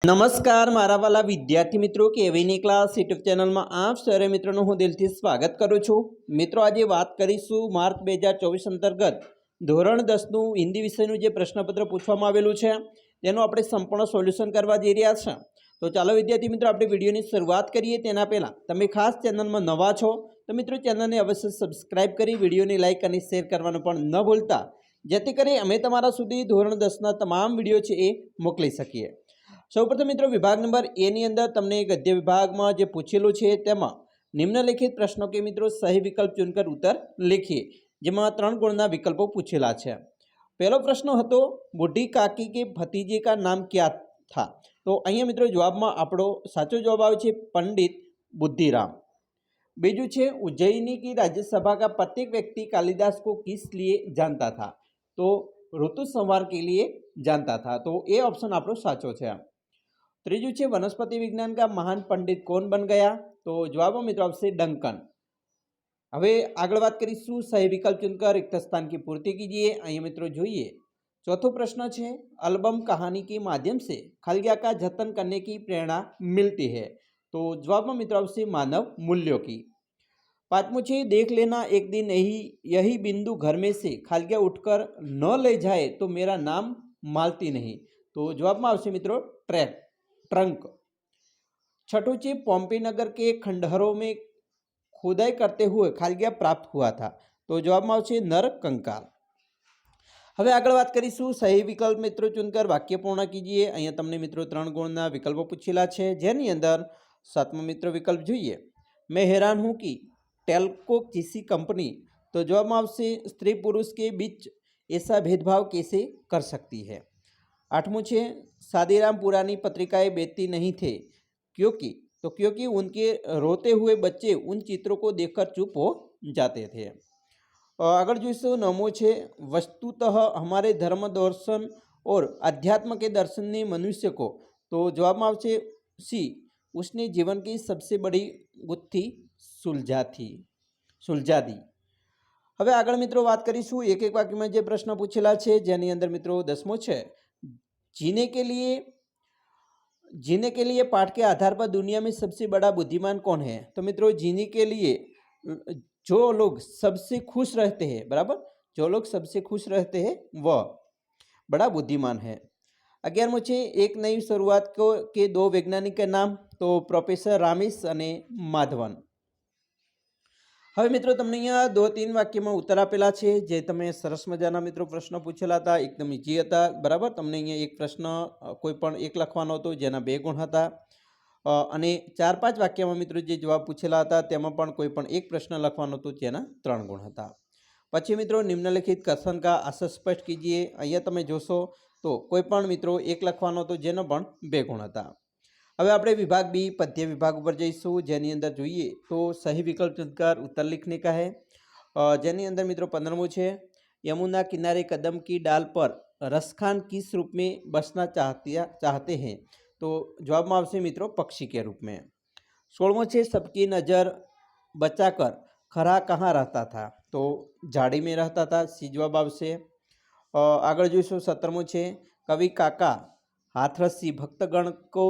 નમસ્કાર મારા વાલા વિદ્યાર્થી મિત્રો કેવીની ક્લાસ યુટ્યુબ ચેનલમાં આપ સર્વે મિત્રોનું હું દિલથી સ્વાગત કરું છું। મિત્રો આજે વાત કરીશું માર્ચ 2024 અંતર્ગત ધોરણ 10નું હિન્દી વિષયનું જે પ્રશ્નપત્ર પૂછવામાં આવેલું છે તેનું આપણે સંપૂર્ણ સોલ્યુશન કરવા જઈ રહ્યા છે। તો ચાલો વિદ્યાર્થી મિત્રો આપણે વિડીયોની શરૂઆત કરીએ તેના પહેલાં તમે ખાસ ચેનલમાં નવા છો તો મિત્રો ચેનલને અવશ્ય સબસ્ક્રાઇબ કરી વિડીયોને લાઇક અને શેર કરવાનું પણ ન ભૂલતા, જેથી કરી અમે તમારા સુધી ધોરણ 10ના તમામ વિડીયો છે એ મોકલી શકીએ। સૌપ્રથમ મિત્રો વિભાગ નંબર એની અંદર તમને ગદ્ય વિભાગમાં જે પૂછેલું છે તેમાં નિમ્નલિખિત પ્રશ્નો કે મિત્રો સही વિકલ્પ ચुनकर उत्तर लिखिए, જેમાં 3 ગુણના વિકલ્પો પૂછેલા છે। પહેલો પ્રશ્ન હતો બુઢી કાકી કે ભतीजे का नाम क्या था। તો અહીંયા મિત્રો જવાબમાં આપણો સાચો જવાબ આવે છે पंडित बुद्धिराम। બીજું છે उज्जैनी की राज्यसभा का प्रत्येक व्यक्ति कालिदास को किस लिए जानता था। तो ऋतु संहार के लिए जानता था। तो ये ऑप्शन આપણો साचो છે। ત્રીજું છે वनस्पति विज्ञान का महान पंडित कौन बन गया। तो जवाब મિત્રો આવશે ડંકન। હવે આગળ વાત કરીશું સही विकल्प चुनकर रिक्त स्थान की पूर्ति कीजिए। અહીંયા મિત્રો જોઈએ चौथो प्रश्न है एल्बम कहानी के माध्यम से खलगिया का जतन करने की प्रेरणा मिलती है। तो जवाब में मित्रों से मानव मूल्यों की। पांचवों है देख लेना एक दिन यही बिंदु घर में से खालिया उठकर न ले जाए तो मेरा नाम मालती नहीं। तो जवाब में आवश्य मित्रों ट्रंक। छठो है पॉम्पी नगर के खंडहरों में खुदाई करते हुए खालिया प्राप्त हुआ था। तो जवाब में आवश्य नर कंकाल। હવે આગળ વાત કરીશું સહી વિકલ્પ મિત્રો ચુનકર વાક્ય પૂર્ણ કીજીએ। અહીંયા તમને મિત્રો 3 ગુણના વિકલ્પો પૂછેલા છે, જેની અંદર સાતમો મિત્રો વિકલ્પ જોઈએ मैं हैरान हूँ कि टेल्को किसी कंपनी। तो जवाब में आवश्य स्त्री पुरुष के बीच ऐसा भेदभाव कैसे कर सकती है। आठवां है शादीराम पुरानी पत्रिकाएं बेचती नहीं थे क्योंकि उनके रोते हुए बच्चे उन चित्रों को देखकर चुप हो जाते थे। अगर जो नमो है वस्तुतः हमारे धर्म दर्शन और अध्यात्म के दर्शन ने मनुष्य को। तो जवाब में आवश्य सी उसने जीवन की सबसे बड़ी गुत्थी सुलझा दी। હવે આગળ મિત્રો વાત કરીશું એક એક વાક્યમાં જે પ્રશ્ન પૂછેલા છે, જેની અંદર મિત્રો 10મો છે जीने के लिए पाठ के आधार पर दुनिया में सबसे बड़ा बुद्धिमान कौन है। तो मित्रों जीने के लिए जो लोग सबसे खुश रहते हैं, बराबर, जो लोग सबसे खुश रहते हैं वह बड़ा बुद्धिमान है। 11मो है एक नई शुरुआत के 2 वैज्ञानिक के नाम। तो प्रोफेसर रामिस અને માધવન। હવે મિત્રો તમને અહીંયા 2-3 વાક્યમાં ઉત્તર આપેલા છે, જે તમે સરસ મજાના મિત્રો પ્રશ્નો પૂછેલા હતા, એકદમ ઈઝી હતા, બરાબર। તમને અહીંયા એક પ્રશ્ન કોઈ પણ એક લખવાનો હતો જેના 2 ગુણ હતા, અને 4-5 વાક્યમાં મિત્રો જે જવાબ પૂછેલા હતા તેમાં પણ કોઈ પણ એક પ્રશ્ન લખવાનો હતો જેના 3 ગુણ હતા। પછી મિત્રો નિમ્નલિખિત કથન का आशय स्पष्ट कीजिए। અહીંયા તમે જોશો તો કોઈ પણ મિત્રો એક લખવાનો હતો જેનો પણ 2 ગુણ હતા। હવે આપણે વિભાગ બી પદ્ય વિભાગ ઉપર જઈશું, જેની અંદર જોઈએ તો સही विकल्प चुनकर उत्तर लिखने का है। જેની અંદર મિત્રો 15મો છે यमुना किनारे कदम की डाल पर रसखान किस रूप में बसना चाहते हैं। तो जवाब में आवश्य मित्रों पक्षी के रूप में। 16मो છે सबकी नज़र बचाकर खरा कहाँ रहता था। तो झाड़ी में रहता था, सी जवाब आवश्य। આગળ જોઈશું 17મો છે कवि काका हाथरसी भक्तगण को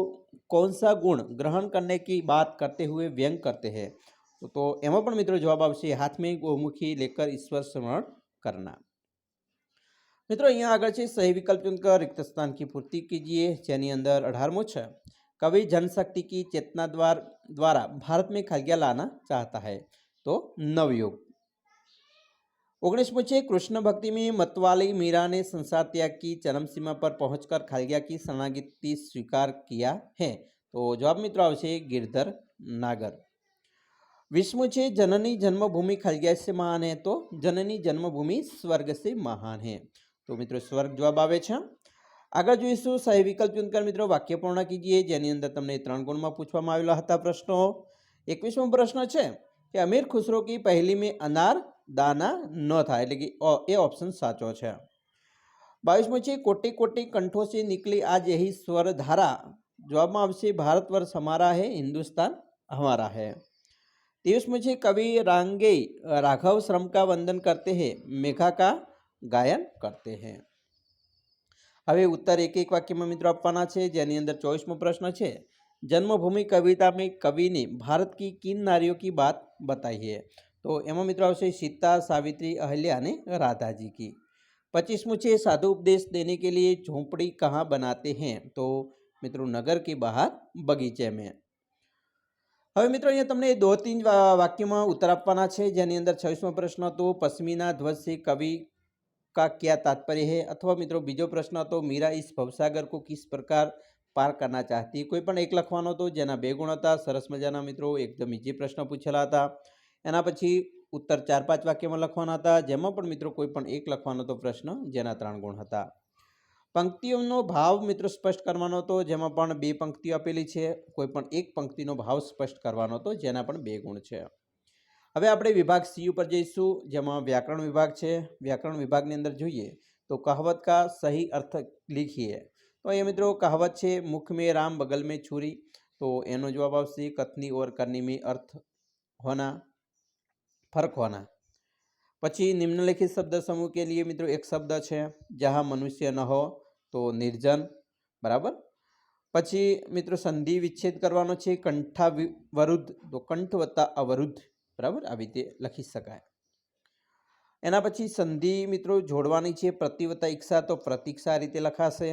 कौन सा गुण ग्रहण करने की बात करते हुए व्यंग करते हैं। तो एमा पण मित्रों जवाब आवश्य हाथ में गोमुखी लेकर ईश्वर स्मरण करना। मित्रों अहींया आगळ छे सही विकल्प चुनकर रिक्त स्थान की पूर्ति कीजिए। जेनी अंदर 18मो है कवि जनशक्ति की चेतना द्वारा भारत में खालिया लाना चाहता है। तो नवयुग। 19मो है कृष्ण भक्ति में मतवाली मीरा ने संसार त्याग की चरम सीमा पर पहुंचकर खालिया की शरणागति स्वीकार किया है। तो जवाब मित्रों आवश्य गिरधर नागर। 20मो है जननी जन्मभूमि खालिया से महान है। तो जननी जन्मभूमि स्वर्ग से महान है। तो मित्रों स्वर्ग जवाब आवे छे। आगे जोईशुं सही विकल्प चुनकर मित्रों वाक्य पूर्ण कीजिए, जेनी अंदर तमने 3 गुणमां पूछवामां आवेला हता प्रश्नो। 21मो प्रश्न है कि अमीर खुसरो की पहली में अनार दाना न था, એટલે કે એ ઓપ્શન સાચો છે। 22મો છે कोटि कोटि कंठों से निकली आज यही स्वर धारा। जवाब में आवश्य भारतवर्ष हमारा है, हिंदुस्तान हमारा है। 23मो છે कवि रांगे राघव श्रम का वंदन करते हैं, मेघा का गायन करते हैं। હવે ઉત્તર એક એક વાક્યમાં મિત્રો આપવાના છે, જેની અંદર 24મો પ્રશ્ન છે, जन्मभूमि कविता में कवि ने भारत की किन नारियों की बात बताई है। तो एम मित्रों आवशे सीता, सावित्री, अहल्या ने राधा जी की। 25मुं छे, साधु उपदेश देने के लिए झोंपड़ी कहाँ बनाते हैं। तो मित्रों नगर के बाहर बगीचे में। હવે મિત્રો અહીંયા તમને 2-3 વાક્યોમાં ઉત્તર આપવાના છે, જેની અંદર 26મો પ્રશ્ન હતો, પશ્મિના ધ્વજ से कवि का क्या तात्पर्य है। अथवा मित्रों बीजो प्रश्न तो मीरा इस भवसागर को किस प्रकार पार करना चाहती। कोई पण एक लखवानो तो जेना 2 गुण था। सरस मजाना मित्रों एकदम इजी प्रश्न पूछेला था। एना पछी उत्तर 4-5 वाक्यमां लखवाना था, जेमां पण मित्रों कोई पण एक लखवानो तो प्रश्न जेना 3 गुण हता। पंक्तिओनो भाव मित्रों स्पष्ट करवानो तो, जेमां पण 2 पंक्तिओ आपेली छे। कोई पण एक पंक्तिनो भाव स्पष्ट करवानो तो, जेना पण 2 गुण छे। હવે આપણે વિભાગ સી ઉપર જઈશું, જેમાં વ્યાકરણ વિભાગ છે। વ્યાકરણ વિભાગની અંદર જોઈએ તો કહાવત કા સહી અર્થ લીખીએ। તો અહીંયા મિત્રો કહાવત છે, મુખ में राम बगल में छुरी। तो એનો જવાબ આવશે કથनी और करनी में अर्थ होना, फर्क होना। પછી નિમ્નલિખિત શબ્દ સમૂહ के लिए મિત્રો એક શબ્દ છે, जहाँ मनुष्य न हो तो निर्जन, बराबर। પછી મિત્રો સંધિ વિચ્છેદ કરવાનો છે, કંઠાવરુદ્ધ તો કંઠ વત્તા અવરુદ્ધ, बराबर आ रीते लखी शकाय। एना पछी संधि मित्रों जोड़वानी छे, प्रति वत्ता इच्छा तो प्रतीक्षा आ रीते लखाशे।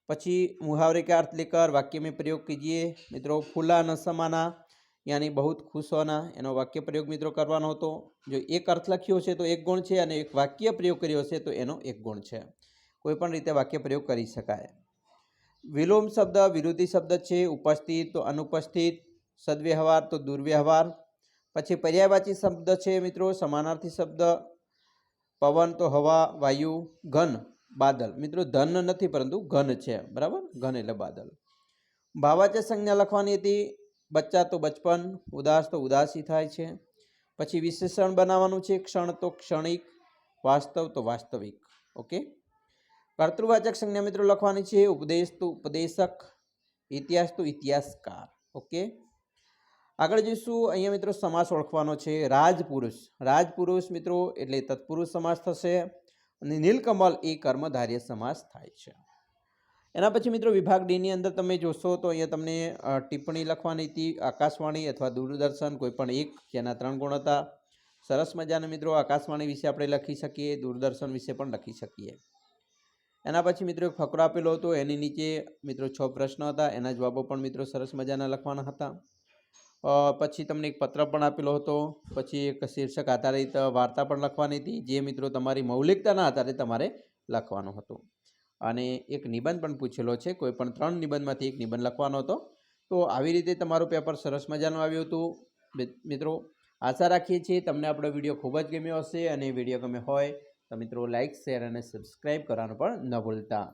पछी मुहावरे का अर्थ लेकर वाक्य में प्रयोग कीजिए। मित्रों फूला न समाना यानी बहुत खुश होना, एनो वाक्य प्रयोग मित्रों करवानो हतो। जो एक अर्थ लख्यो छे तो एक गुण छे, अने एक वाक्य प्रयोग कर्यो छे तो एनो एक गुण छे। कोईपण रीते वाक्य प्रयोग करी शकाय। विलोम शब्द विरोधी शब्द छे, उपस्थित तो अनुपस्थित, सद्व्यवहार तो दुर्व्यवहार। पछी पर्यायवाची शब्द है मित्रों, समानार्थी शब्द पवन तो हवा, वायु, घन बादल। मित्रों धन नहीं परंतु घन है, बराबर, घन एटले बादल। भावाचक संज्ञा लखवानी हती, बच्चा तो बचपन, उदास तो उदासी थाय छे। पछी विशेषण बनाववानुं छे, क्षण तो क्षणिक, वास्तव तो वास्तविक। ओके। कर्तृवाचक संज्ञा मित्रों लखवानी छे, उपदेश तो उपदेशक, इतिहास तो इतिहासकार। ओके। आगळ जोईशुं, अहींया मित्रों समास ओळखवानो छे, राजपुरुष। राजपुरुष मित्रों एटले तत्पुरुष समास थशे, अने नीलकमल ए कर्मधारय समास थाय छे। एना पछी मित्रों विभाग डी नी अंदर तमे जोशो तो अहींया तमने टिप्पणी लखवानी हती, आकाशवाणी अथवा दूरदर्शन कोईपण एक, जेना 3 गुण हता। सरस मजाना मित्रों आकाशवाणी विषे आपणे लखी शकीए, दूरदर्शन विषे पण लखी शकीए। एना पछी मित्रों एक फकरो आपेलो हतो, एनी नीचे मित्रों 6 प्रश्न हता, एना जवाबो पण मित्रों सरस मजाना लखवाना हता। पछी तमने एक पत्र पण आपेलो हतो, पछी एक शीर्षक आधारित वार्ता पण लखवानी हती, जे मित्रों तमारी मौलिकताना आधारे तमारे लखवानो हतो। अने एक निबंध पण पूछेलो छे, कोईपण 3 निबंधमांथी एक निबंध लखवानो हतो। तो આવી રીતે તમારું પેપર સરસ મજાનું આવ્યું હતું। મિત્રો આશા રાખીએ છીએ તમને આપણો વિડીયો ખૂબ જ ગમ્યો હશે, અને વિડીયો ગમ્યો હોય તો મિત્રો લાઇક, શેર અને સબસ્ક્રાઇબ કરવાનું પણ ન ભૂલતા।